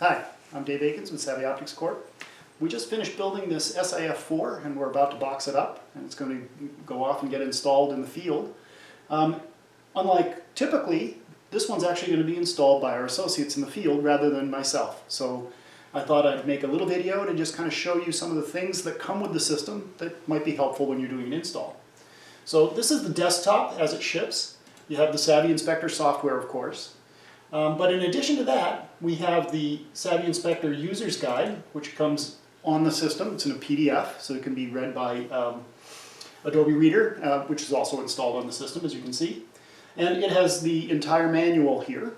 Hi, I'm Dave Aikens with Savvy Optics Corp. We just finished building this SIF4 and we're about to box it up, and it's going to go off and get installed in the field. Unlike typically, this one's actually going to be installed by our associates in the field rather than myself. So I thought I'd make a little video to just kind of show you some of the things that come with the system that might be helpful when you're doing an install. So this is the desktop as it ships. You have the Savvy Inspector software, of course. But in addition to that, we have the Savvy Inspector User's Guide, which comes on the system. It's in a PDF, so it can be read by Adobe Reader, which is also installed on the system, as you can see. And it has the entire manual here.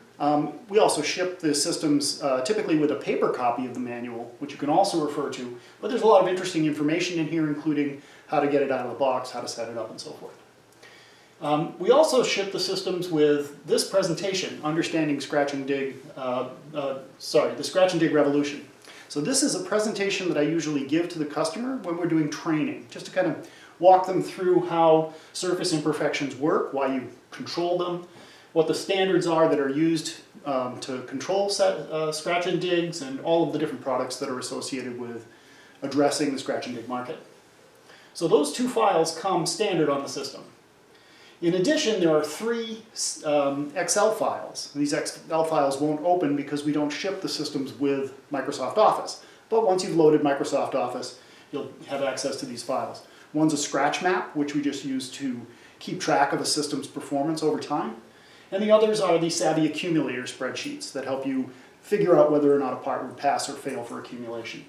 We also ship the systems typically with a paper copy of the manual, which you can also refer to. But there's a lot of interesting information in here, including how to get it out of the box, how to set it up, and so forth. We also ship the systems with this presentation, Understanding Scratch and Dig, the Scratch and Dig Revolution. So this is a presentation that I usually give to the customer when we're doing training, just to kind of walk them through how surface imperfections work, why you control them, what the standards are that are used to control scratch and digs, and all of the different products that are associated with addressing the scratch and dig market. So those two files come standard on the system. In addition, there are three Excel files. These Excel files won't open because we don't ship the systems with Microsoft Office. But once you've loaded Microsoft Office, you'll have access to these files. One's a scratch map, which we just use to keep track of a system's performance over time. And the others are the Savvy accumulator spreadsheets that help you figure out whether or not a part would pass or fail for accumulation.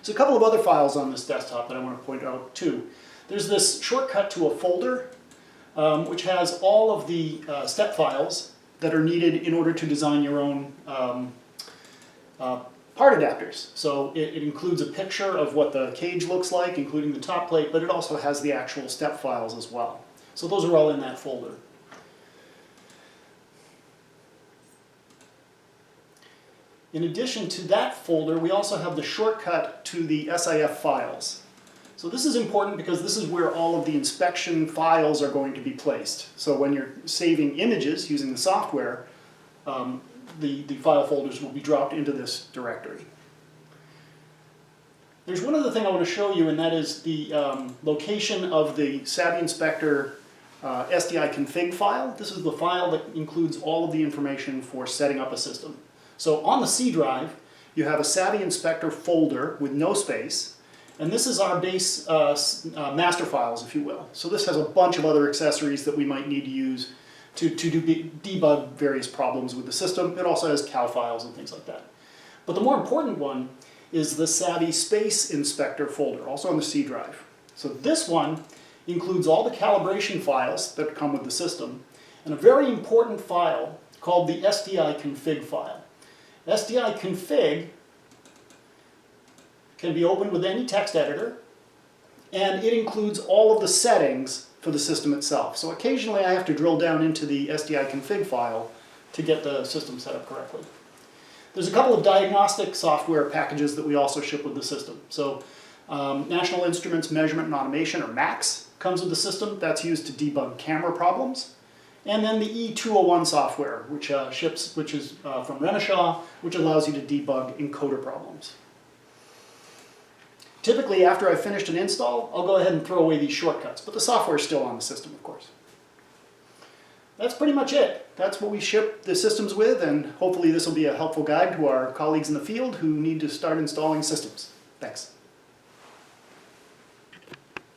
So a couple of other files on this desktop that I want to point out too. There's this shortcut to a folder which has all of the step files that are needed in order to design your own part adapters. So it includes a picture of what the cage looks like, including the top plate, but it also has the actual step files as well. So those are all in that folder. In addition to that folder, we also have the shortcut to the SIF files. So this is important because this is where all of the inspection files are going to be placed. So when you're saving images using the software, the file folders will be dropped into this directory. There's one other thing I want to show you, and that is the location of the Savvy Inspector SDI config file. This is the file that includes all of the information for setting up a system. So on the C drive, you have a Savvy Inspector folder with no space. And this is our base master files, if you will. So this has a bunch of other accessories that we might need to use to debug various problems with the system. It also has CAL files and things like that. But the more important one is the Savvy Space Inspector folder, also on the C drive. So this one includes all the calibration files that come with the system, and a very important file called the SDI config file. SDI config can be opened with any text editor, and it includes all of the settings for the system itself. So occasionally I have to drill down into the SDI config file to get the system set up correctly. There's a couple of diagnostic software packages that we also ship with the system. So National Instruments Measurement and Automation, or MAX, comes with the system. That's used to debug camera problems. And then the E201 software, which is from Renishaw, which allows you to debug encoder problems. Typically, after I've finished an install, I'll go ahead and throw away these shortcuts, but the software is still on the system, of course. That's pretty much it. That's what we ship the systems with, and hopefully this will be a helpful guide to our colleagues in the field who need to start installing systems. Thanks.